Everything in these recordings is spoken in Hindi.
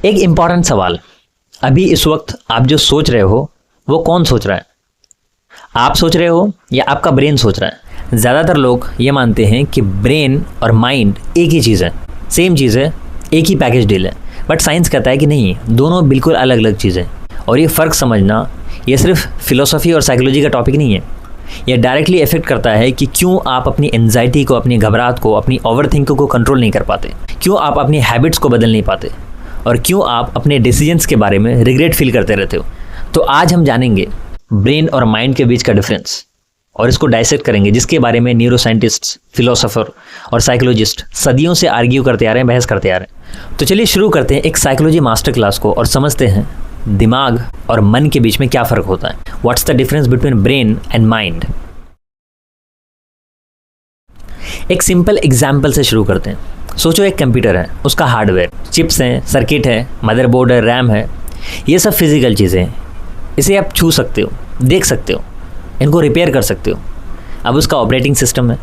एक इम्पॉर्टेंट सवाल, अभी इस वक्त आप जो सोच रहे हो वो कौन सोच रहा है? आप सोच रहे हो या आपका ब्रेन सोच रहा है? ज़्यादातर लोग ये मानते हैं कि ब्रेन और माइंड एक ही चीज़ है, सेम चीज़ है, एक ही पैकेज डील है। बट साइंस कहता है कि नहीं, दोनों बिल्कुल अलग अलग चीज़ें हैं। और ये फ़र्क समझना ये सिर्फ फिलोसफी और साइकोलॉजी का टॉपिक नहीं है। ये डायरेक्टली इफेक्ट करता है कि क्यों आप अपनी एंजाइटी को, अपनी घबराहट को, अपनी ओवरथिंकिंग को कंट्रोल नहीं कर पाते, क्यों आप अपनी हैबिट्स को बदल नहीं पाते, और क्यों आप अपने डिसीजंस के बारे में रिग्रेट फील करते रहते हो। तो आज हम जानेंगे ब्रेन और माइंड के बीच का डिफरेंस और इसको डाइसेक्ट करेंगे, जिसके बारे में न्यूरो साइंटिस्ट, फिलोसोफर और साइकोलॉजिस्ट सदियों से आर्ग्यू करते आ रहे हैं, बहस करते आ रहे हैं। तो चलिए शुरू करते हैं एक साइकोलॉजी मास्टर क्लास को और समझते हैं दिमाग और मन के बीच में क्या फ़र्क होता है। What's the difference between brain and mind. एक सिंपल एग्जाम्पल से शुरू करते हैं। सोचो एक कंप्यूटर है, उसका हार्डवेयर, चिप्स हैं, सर्किट है, मदरबोर्ड है, रैम है, ये सब फिजिकल चीज़ें हैं। इसे आप छू सकते हो, देख सकते हो, इनको रिपेयर कर सकते हो। अब उसका ऑपरेटिंग सिस्टम है,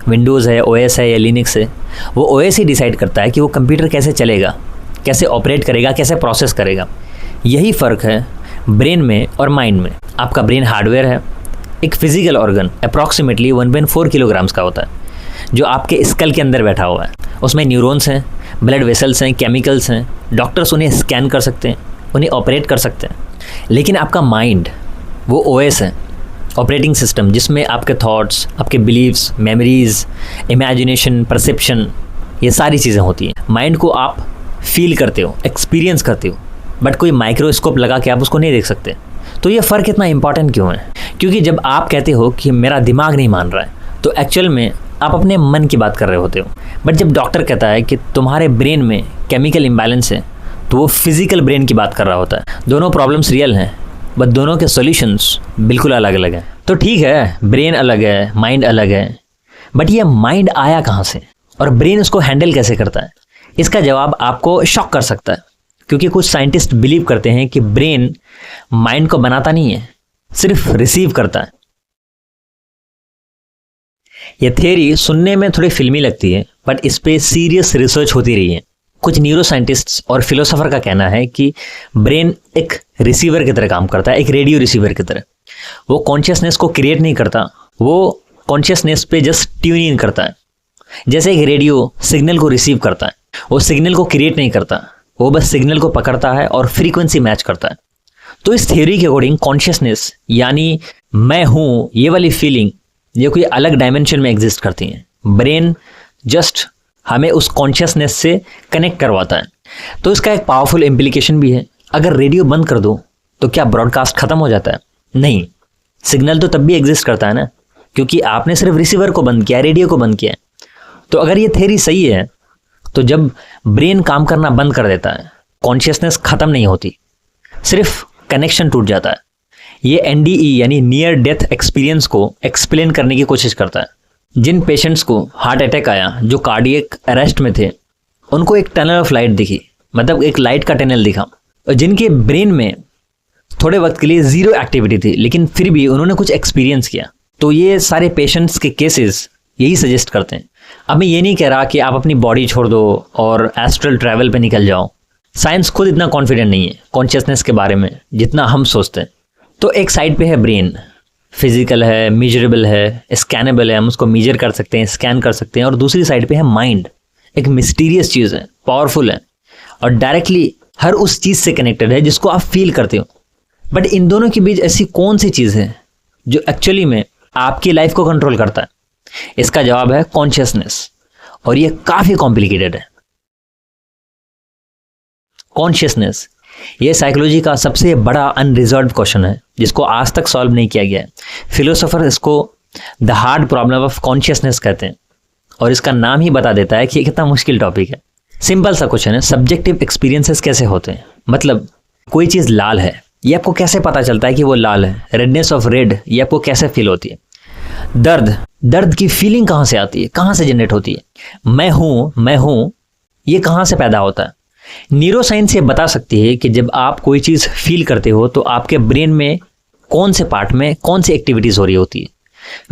विंडोज़ है, ओएस है या लिनक्स है। वो ओएस ही डिसाइड करता है कि वो कंप्यूटर कैसे चलेगा, कैसे ऑपरेट करेगा, कैसे प्रोसेस करेगा। यही फ़र्क है ब्रेन में और माइंड में। आपका ब्रेन हार्डवेयर है, एक फिजिकल ऑर्गन अप्रॉक्सीमेटली 1.4 किलोग्राम्स का होता है, जो आपके स्कल के अंदर बैठा हुआ है। उसमें न्यूरॉन्स हैं, ब्लड वेसल्स हैं, केमिकल्स हैं। डॉक्टर्स उन्हें स्कैन कर सकते हैं, उन्हें ऑपरेट कर सकते हैं। लेकिन आपका माइंड वो ओएस है, ऑपरेटिंग सिस्टम, जिसमें आपके थॉट्स, आपके बिलीव्स, मेमोरीज, इमेजिनेशन, परसेप्शन, ये सारी चीज़ें होती हैं। माइंड को आप फील करते हो, एक्सपीरियंस करते हो, बट कोई माइक्रोस्कोप लगा के आप उसको नहीं देख सकते। तो ये फ़र्क इतना इंपॉर्टेंट क्यों है? क्योंकि जब आप कहते हो कि मेरा दिमाग नहीं मान रहा है, तो एक्चुअल में आप अपने मन की बात कर रहे होते हो। बट जब डॉक्टर कहता है कि तुम्हारे ब्रेन में केमिकल इम्बैलेंस है, तो वो फिजिकल ब्रेन की बात कर रहा होता है। दोनों प्रॉब्लम्स रियल हैं, बट दोनों के सॉल्यूशंस बिल्कुल अलग अलग हैं। तो ठीक है, ब्रेन अलग है, माइंड अलग है, बट ये माइंड आया कहाँ से और ब्रेन उसको हैंडल कैसे करता है? इसका जवाब आपको शॉक कर सकता है, क्योंकि कुछ साइंटिस्ट बिलीव करते हैं कि ब्रेन माइंड को बनाता नहीं है, सिर्फ रिसीव करता है। यह थियरी सुनने में थोड़ी फिल्मी लगती है, बट इस पे सीरियस रिसर्च होती रही है। कुछ न्यूरो साइंटिस्ट्स और फिलोसोफर का कहना है कि ब्रेन एक रिसीवर की तरह काम करता है, एक रेडियो रिसीवर की तरह। वो कॉन्शियसनेस को क्रिएट नहीं करता, वो कॉन्शियसनेस पे जस्ट ट्यून इन करता है। जैसे एक रेडियो सिग्नल को रिसीव करता है, वो सिग्नल को क्रिएट नहीं करता, वो बस सिग्नल को पकड़ता है और फ्रीक्वेंसी मैच करता है। तो इस थ्योरी के अकॉर्डिंग कॉन्शियसनेस यानी मैं हूँ, ये वाली फीलिंग, ये कोई अलग डायमेंशन में एग्जिस्ट करती हैं। ब्रेन जस्ट हमें उस कॉन्शियसनेस से कनेक्ट करवाता है। तो इसका एक पावरफुल इम्प्लीकेशन भी है। अगर रेडियो बंद कर दो तो क्या ब्रॉडकास्ट खत्म हो जाता है? नहीं, सिग्नल तो तब भी एग्जिस्ट करता है ना, क्योंकि आपने सिर्फ रिसीवर को बंद किया, रेडियो को बंद किया। तो अगर ये थ्योरी सही है, तो जब ब्रेन काम करना बंद कर देता है, कॉन्शियसनेस खत्म नहीं होती, सिर्फ कनेक्शन टूट जाता है। ये NDE यानी नियर डेथ एक्सपीरियंस को एक्सप्लेन करने की कोशिश करता है। जिन पेशेंट्स को हार्ट अटैक आया, जो कार्डियक अरेस्ट में थे, उनको एक टनल ऑफ लाइट दिखी, मतलब एक लाइट का टनल दिखा। और जिनके ब्रेन में थोड़े वक्त के लिए ज़ीरो एक्टिविटी थी, लेकिन फिर भी उन्होंने कुछ एक्सपीरियंस किया। तो ये सारे पेशेंट्स के केसेस यही सजेस्ट करते हैं। अब मैं ये नहीं कह रहा कि आप अपनी बॉडी छोड़ दो और एस्ट्रल ट्रैवल पे निकल जाओ। साइंस खुद इतना कॉन्फिडेंट नहीं है कॉन्शियसनेस के बारे में जितना हम सोचते हैं। तो एक साइड पे है ब्रेन, फिजिकल है, मेजरेबल है, स्कैनेबल है, हम उसको मेजर कर सकते हैं, स्कैन कर सकते हैं। और दूसरी साइड पे है माइंड, एक मिस्टीरियस चीज़ है, पावरफुल है और डायरेक्टली हर उस चीज़ से कनेक्टेड है जिसको आप फील करते हो। बट इन दोनों के बीच ऐसी कौन सी चीज़ है जो एक्चुअली में आपकी लाइफ को कंट्रोल करता है? इसका जवाब है कॉन्शियसनेस, और ये काफ़ी कॉम्प्लिकेटेड है। कॉन्शियसनेस ये साइकोलॉजी का सबसे बड़ा अनरिजॉल्व्ड क्वेश्चन है, जिसको आज तक सॉल्व नहीं किया गया है। फिलोसोफर इसको the hard problem of consciousness कहते हैं, और इसका नाम ही बता देता है कि ये कितना मुश्किल टॉपिक है। सिंपल सा क्वेश्चन है, सब्जेक्टिव एक्सपीरियंसेस कैसे होते हैं? मतलब कोई चीज़ लाल है, ये आपको कैसे पता चलता है कि वो लाल है? रेडनेस ऑफ रेड, ये आपको कैसे फील होती है? दर्द की फीलिंग कहाँ से आती है, कहाँ से जनरेट होती है? मैं हूँ, ये कहाँ से पैदा होता है? न्यूरो साइंस ये बता सकती है कि जब आप कोई चीज़ फील करते हो तो आपके ब्रेन में कौन से पार्ट में कौन सी एक्टिविटीज़ हो रही होती है,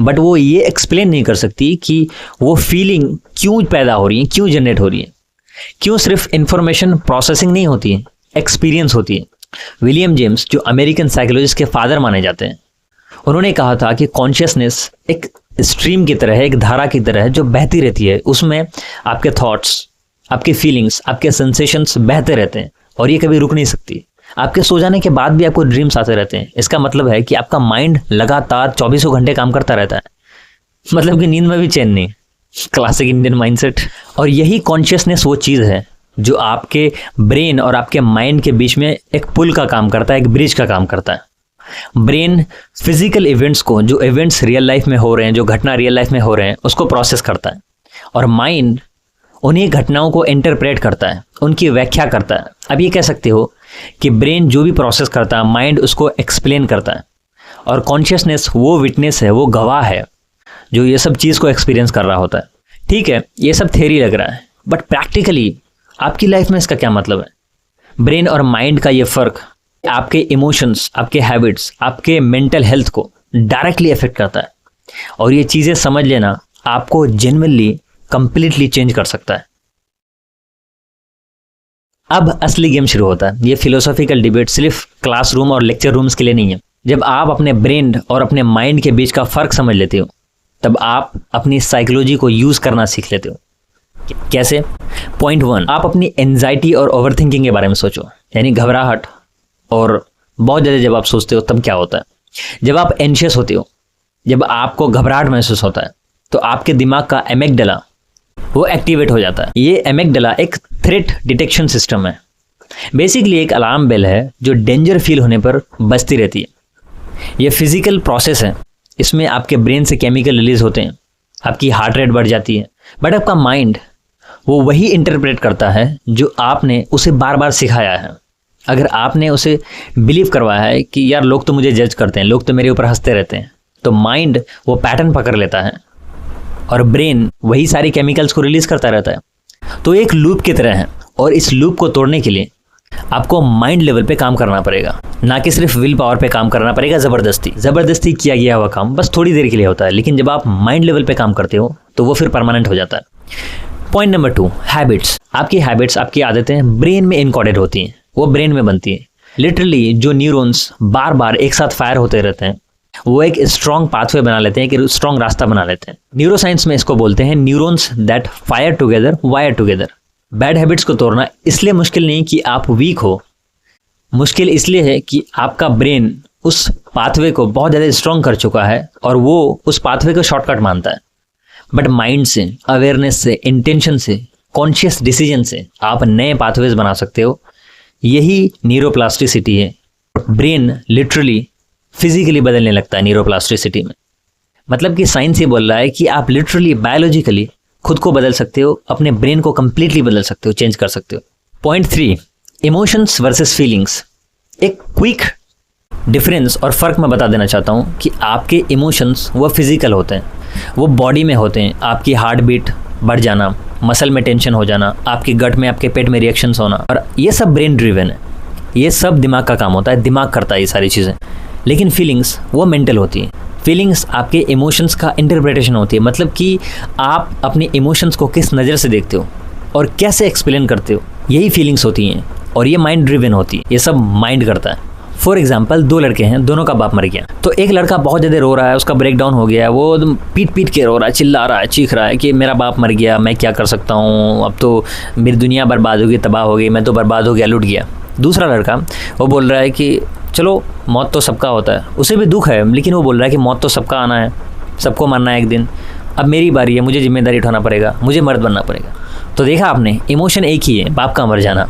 बट वो ये एक्सप्लेन नहीं कर सकती कि वो फीलिंग क्यों पैदा हो रही है, क्यों जनरेट हो रही है। क्यों सिर्फ इंफॉर्मेशन प्रोसेसिंग नहीं होती है, एक्सपीरियंस होती है। विलियम जेम्स, जो अमेरिकन साइकोलॉजिस्ट के फादर माने जाते हैं, उन्होंने कहा था कि कॉन्शियसनेस एक स्ट्रीम की तरह है, एक धारा की तरह है जो बहती रहती है। उसमें आपके थॉट्स, आपके फीलिंग्स, आपके सेंसेशंस बहते रहते हैं और ये कभी रुक नहीं सकती। आपके सो जाने के बाद भी आपको ड्रीम्स आते रहते हैं। इसका मतलब है कि आपका माइंड लगातार 24 घंटे काम करता रहता है, मतलब कि नींद में भी चैन नहीं। Classic Indian mindset. और यही कॉन्शियसनेस वो चीज़ है जो आपके ब्रेन और आपके माइंड के बीच में एक पुल का काम करता है, एक ब्रिज का काम करता है। ब्रेन फिजिकल इवेंट्स को, जो इवेंट्स रियल लाइफ में हो रहे हैं, जो घटना रियल लाइफ में हो रहे हैं, उसको प्रोसेस करता है और माइंड उन्हीं घटनाओं को इंटरप्रेट करता है, उनकी व्याख्या करता है। अब ये कह सकते हो कि ब्रेन जो भी प्रोसेस करता है, माइंड उसको एक्सप्लेन करता है और कॉन्शियसनेस वो विटनेस है, वो गवाह है जो ये सब चीज़ को एक्सपीरियंस कर रहा होता है। ठीक है, ये सब थ्योरी लग रहा है, बट प्रैक्टिकली आपकी लाइफ में इसका क्या मतलब है? ब्रेन और माइंड का ये फ़र्क आपके इमोशंस, आपके हैबिट्स, आपके मेंटल हेल्थ को डायरेक्टली अफेक्ट करता है और ये चीज़ें समझ लेना आपको जेन्युइनली कंप्लीटली चेंज कर सकता है। अब असली गेम शुरू होता है। ये फिलोसॉफिकल डिबेट सिर्फ क्लासरूम और लेक्चर रूम्स के लिए नहीं है। जब आप अपने ब्रेन और अपने माइंड के बीच का फ़र्क समझ लेते हो, तब आप अपनी साइकोलॉजी को यूज़ करना सीख लेते हो। कैसे? पॉइंट 1, आप अपनी एंजाइटी और ओवरथिंकिंग के बारे में सोचो, यानी घबराहट। और बहुत ज़्यादा जब आप सोचते हो तब क्या होता है? जब आप एंशियस होते हो, जब आपको घबराहट महसूस होता है, तो आपके दिमाग का एमिगडाला वो एक्टिवेट हो जाता है। ये एमिगडाला एक थ्रेट डिटेक्शन सिस्टम है। बेसिकली एक अलार्म बेल है जो डेंजर फील होने पर बजती रहती है। ये फिजिकल प्रोसेस है, इसमें आपके ब्रेन से केमिकल रिलीज होते हैं, आपकी हार्ट रेट बढ़ जाती है। बट आपका माइंड वो वही इंटरप्रेट करता है जो आपने उसे बार बार सिखाया है। अगर आपने उसे बिलीव करवाया है कि यार लोग तो मुझे जज करते हैं, लोग तो मेरे ऊपर हंसते रहते हैं, तो माइंड वो पैटर्न पकड़ लेता है और ब्रेन वही सारी केमिकल्स को रिलीज करता रहता है। तो एक लूप की तरह है और इस लूप को तोड़ने के लिए आपको माइंड लेवल पे काम करना पड़ेगा, ना कि सिर्फ विल पावर पे काम करना पड़ेगा। ज़बरदस्ती किया गया हुआ काम बस थोड़ी देर के लिए होता है, लेकिन जब आप माइंड लेवल पे काम करते हो तो वो फिर परमानेंट हो जाता है। Point number 2, habits. आपकी हैबिट्स, आपकी आदतें ब्रेन में इनकोडेड होती हैं, वो ब्रेन में बनती हैं। लिटरली जो न्यूरॉन्स बार बार एक साथ फायर होते रहते हैं, वो एक स्ट्रॉन्ग पाथवे बना लेते हैं, एक स्ट्रॉन्ग रास्ता बना लेते हैं। न्यूरोसाइंस में इसको बोलते हैं neurons that fire together wire together. Bad habits को तोड़ना इसलिए मुश्किल नहीं कि आप वीक हो, मुश्किल इसलिए है कि आपका ब्रेन उस पाथवे को बहुत ज़्यादा स्ट्रॉन्ग कर चुका है और वो उस पाथवे को शॉर्टकट मानता है। बट माइंड से, अवेयरनेस से, इंटेंशन से, कॉन्शियस डिसीजन से आप नए पाथवेज बना सकते हो। यही न्यूरोप्लास्टिसिटी है। ब्रेन लिटरली फिजिकली बदलने लगता है न्यूरोप्लास्टिसिटी में। मतलब कि साइंस ये बोल रहा है कि आप लिटरली बायोलॉजिकली खुद को बदल सकते हो, अपने ब्रेन को कंप्लीटली बदल सकते हो, चेंज कर सकते हो। Point 3, emotions versus feelings. एक क्विक डिफरेंस और फ़र्क मैं बता देना चाहता हूँ कि आपके इमोशंस वो फिजिकल होते हैं, वो बॉडी में होते हैं। आपकी हार्ट बीट बढ़ जाना, मसल में टेंशन हो जाना, आपकी गट में, आपके पेट में रिएक्शंस होना, और ये सब ब्रेन ड्रिवन है। ये सब दिमाग का काम होता है, दिमाग करता है ये सारी चीज़ें। लेकिन फीलिंग्स वो मेंटल होती हैं। फीलिंग्स आपके इमोशंस का इंटरप्रिटेशन होती है, मतलब कि आप अपने इमोशंस को किस नज़र से देखते हो और कैसे एक्सप्लेन करते हो, यही फीलिंग्स होती हैं। और ये माइंड ड्रिवन होती है, ये सब माइंड करता है। फॉर एग्जाम्पल, 2 लड़के हैं, दोनों का बाप मर गया। तो एक लड़का बहुत ज़्यादा रो रहा है, उसका ब्रेक डाउन हो गया है, वो पीट के रो रहा है, चिल्ला रहा है, चीख रहा है कि मेरा बाप मर गया, मैं क्या कर सकता हूँ, अब तो मेरी दुनिया बर्बाद हो गई, तबाह हो गई, मैं तो बर्बाद हो गया, लुट गया। दूसरा लड़का वो बोल रहा है कि चलो मौत तो सबका होता है, उसे भी दुख है, लेकिन वो बोल रहा है कि मौत तो सबका आना है, सबको मरना है एक दिन, अब मेरी बारी है, मुझे जिम्मेदारी उठाना पड़ेगा, मुझे मर्द बनना पड़ेगा। तो देखा आपने, इमोशन एक ही है, बाप का मर जाना,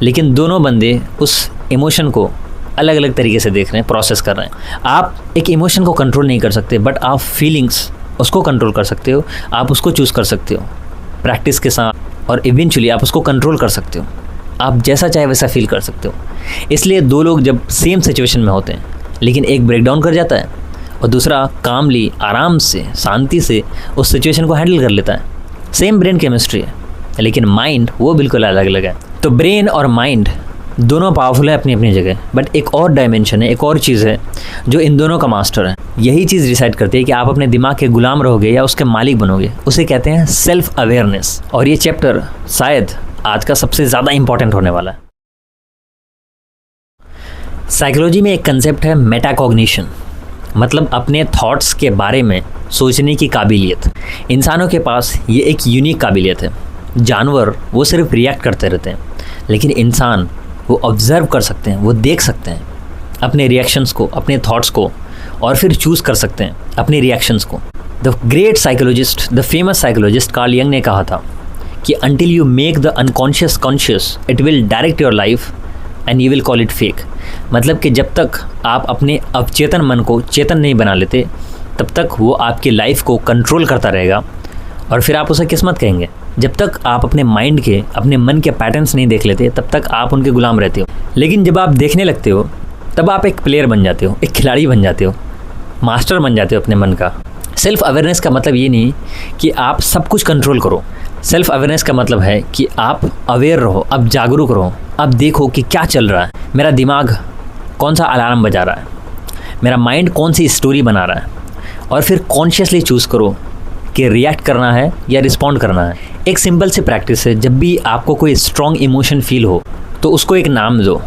लेकिन दोनों बंदे उस इमोशन को अलग अलग तरीके से देख रहे हैं, प्रोसेस कर रहे हैं। आप एक इमोशन को कंट्रोल नहीं कर सकते, बट आप फीलिंग्स उसको कंट्रोल कर सकते हो, आप उसको चूज़ कर सकते हो प्रैक्टिस के साथ, और इवेंचुअली आप उसको कंट्रोल कर सकते हो। आप जैसा चाहे वैसा फील कर सकते हो। इसलिए 2 लोग जब सेम सिचुएशन में होते हैं, लेकिन एक ब्रेक डाउन कर जाता है और दूसरा कामली, आराम से, शांति से उस सिचुएशन को हैंडल कर लेता है। सेम ब्रेन केमिस्ट्री है, लेकिन माइंड वो बिल्कुल अलग अलग है। तो ब्रेन और माइंड दोनों पावरफुल है अपनी अपनी जगह, बट एक और डायमेंशन है, एक और चीज़ है जो इन दोनों का मास्टर है। यही चीज़ डिसाइड करती है कि आप अपने दिमाग के गुलाम रहोगे या उसके मालिक बनोगे। उसे कहते हैं सेल्फ अवेयरनेस। और ये चैप्टर शायद आज का सबसे ज़्यादा इंपॉर्टेंट होने वाला है। साइकोलॉजी में एक कंसेप्ट है मेटाकॉग्निशन, मतलब अपने थॉट्स के बारे में सोचने की काबिलियत। इंसानों के पास ये एक यूनिक काबिलियत है। जानवर वो सिर्फ रिएक्ट करते रहते हैं, लेकिन इंसान वो ऑब्ज़र्व कर सकते हैं, वो देख सकते हैं अपने रिएक्शंस को, अपने थॉट्स को, और फिर चूज़ कर सकते हैं अपने रिएक्शंस को। The great psychologist, the famous psychologist Carl Jung ने कहा था कि until you make the unconscious conscious, it will direct your life and you will call it fake। मतलब कि जब तक आप अपने अवचेतन मन को चेतन नहीं बना लेते, तब तक वो आपकी लाइफ को कंट्रोल करता रहेगा और फिर आप उसे किस्मत कहेंगे। जब तक आप अपने माइंड के, अपने मन के पैटर्न्स नहीं देख लेते, तब तक आप उनके गुलाम रहते हो। लेकिन जब आप देखने लगते हो, तब आप एक प्लेयर बन जाते हो, एक खिलाड़ी बन जाते हो, मास्टर बन जाते हो अपने मन का। सेल्फ अवेयरनेस का मतलब ये नहीं कि आप सब कुछ कंट्रोल करो। सेल्फ अवेयरनेस का मतलब है कि आप अवेयर रहो, आप जागरूक रहो, आप देखो कि क्या चल रहा है, मेरा दिमाग कौन सा अलार्म बजा रहा है, मेरा माइंड कौन सी स्टोरी बना रहा है, और फिर कॉन्शियसली चूज़ करो कि रिएक्ट करना है या रिस्पॉन्ड करना है। एक सिंपल सी प्रैक्टिस है, जब भी आपको कोई स्ट्रॉन्ग इमोशन फील हो तो उसको एक नाम दो,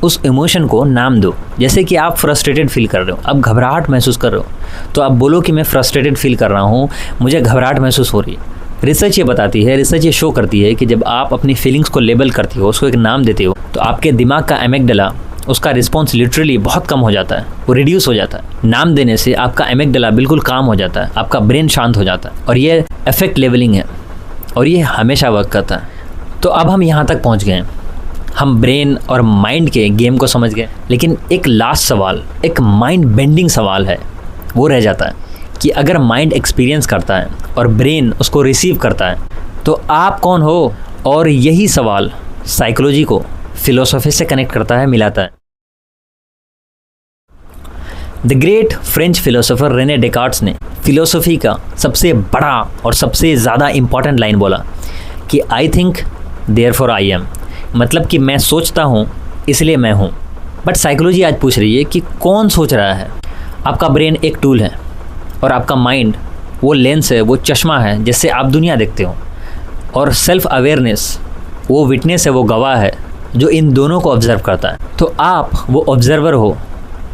उस इमोशन को नाम दो। जैसे कि आप फ्रस्ट्रेटेड फील कर रहे हो, अब घबराहट महसूस कर रहे हो, तो आप बोलो कि मैं फ्रस्ट्रेटेड फील कर रहा हूँ, मुझे घबराहट महसूस हो रही है। रिसर्च ये बताती है, रिसर्च ये शो करती है कि जब आप अपनी फीलिंग्स को लेबल करती हो, उसको एक नाम देते हो, तो आपके दिमाग का एमिगडाला, उसका रिस्पॉन्स लिटरली बहुत कम हो जाता है, वो रिड्यूस हो जाता है। नाम देने से आपका एमिगडाला बिल्कुल काम हो जाता है, आपका ब्रेन शांत हो जाता है, और ये इफेक्ट लेवलिंग है और ये हमेशा वर्क करता है। तो अब हम यहाँ तक पहुँच गए, हम ब्रेन और माइंड के गेम को समझ गए, लेकिन एक लास्ट सवाल, एक माइंड बेंडिंग सवाल है, वो रह जाता है कि अगर माइंड एक्सपीरियंस करता है और ब्रेन उसको रिसीव करता है, तो आप कौन हो? और यही सवाल साइकोलॉजी को फिलोसॉफी से कनेक्ट करता है, मिलाता है। The great French philosopher Rene Descartes ने फिलोसॉफी का सबसे बड़ा और सबसे ज़्यादा इम्पॉर्टेंट लाइन बोला कि I think therefore I am, मतलब कि मैं सोचता हूँ इसलिए मैं हूँ। बट साइकोलॉजी आज पूछ रही है कि कौन सोच रहा है? आपका ब्रेन एक टूल है और आपका माइंड वो लेंस है, वो चश्मा है जिससे आप दुनिया देखते हो, और सेल्फ अवेयरनेस वो विटनेस है, वो गवाह है जो इन दोनों को ऑब्जर्व करता है। तो आप वो ऑब्जर्वर हो,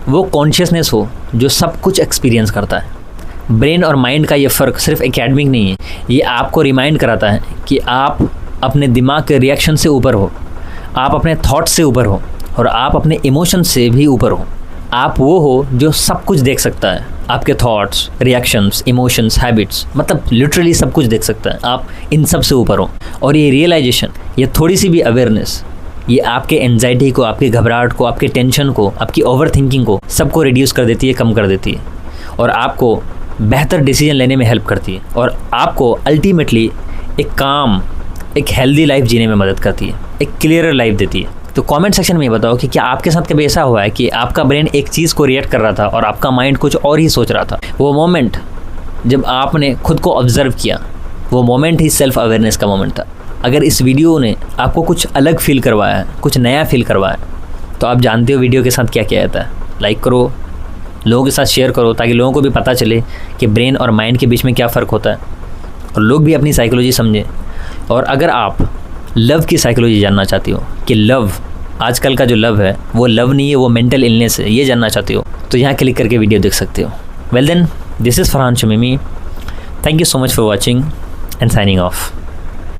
वो कॉन्शियसनेस हो जो सब कुछ एक्सपीरियंस करता है। ब्रेन और माइंड का ये फ़र्क सिर्फ एकेडमिक नहीं है, ये आपको रिमाइंड कराता है कि आप अपने दिमाग के रिएक्शन से ऊपर हो, आप अपने थॉट्स से ऊपर हो, और आप अपने इमोशन से भी ऊपर हो। आप वो हो जो सब कुछ देख सकता है, आपके थॉट्स, रिएक्शंस, इमोशंस, हैबिट्स, मतलब लिटरली सब कुछ देख सकता है। आप इन सब से ऊपर हो, और ये रियलाइजेशन, ये थोड़ी सी भी अवेयरनेस, ये आपके एंजाइटी को, आपकी घबराहट को, आपके टेंशन को, आपकी ओवर थिंकिंग को, सबको रिड्यूस कर देती है, कम कर देती है, और आपको बेहतर डिसीजन लेने में हेल्प करती है, और आपको अल्टीमेटली एक काम, एक हेल्दी लाइफ जीने में मदद करती है, एक क्लियरर लाइफ देती है। तो कमेंट सेक्शन में बताओ कि क्या आपके साथ कभी ऐसा हुआ है कि आपका ब्रेन एक चीज़ को रिएक्ट कर रहा था और आपका माइंड कुछ और ही सोच रहा था। वो मोमेंट जब आपने खुद को ऑब्जर्व किया, वो मोमेंट ही सेल्फ अवेयरनेस का मोमेंट था। अगर इस वीडियो ने आपको कुछ अलग फील करवाया है, कुछ नया फील करवाया, तो आप जानते हो वीडियो के साथ क्या किया जाता है। लाइक करो, लोगों के साथ शेयर करो, ताकि लोगों को भी पता चले कि ब्रेन और माइंड के बीच में क्या फ़र्क होता है, और लोग भी अपनी साइकोलॉजी समझें। और अगर आप लव की साइकोलॉजी जानना चाहती हो कि लव, आजकल का जो लव है वो लव नहीं है, वो मेंटल इलनेस है, ये जानना चाहती हो, तो यहाँ क्लिक करके वीडियो देख सकते हो। Well then, this is Farhan Shamimi. Thank you so much for watching and signing of.